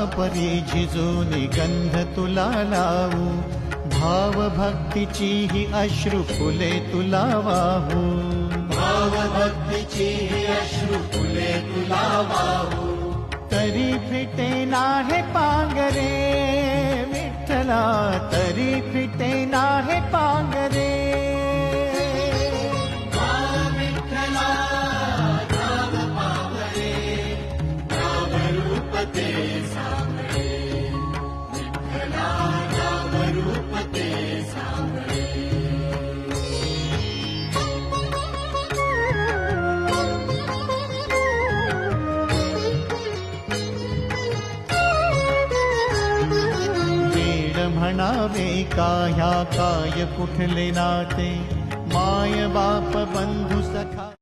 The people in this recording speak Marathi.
परी झिजूनी गंध तुला लावू, भाव भक्तीची ही अश्रु फुले तुला वाहू, भाव भक्तीची ही अश्रु फुले तुला वाहू. तरी फिटे नाहे पांगरे विठ्ठला, तरी फिटे नाहे पांगरे. विठ्ठला नाव पावरे, नाव रूप ते सांगळे. विठ्ठला नाव रूप ते सांगळे. म्हणावे का ह्या काय कुठले नाते, माय बाप बंधू सखा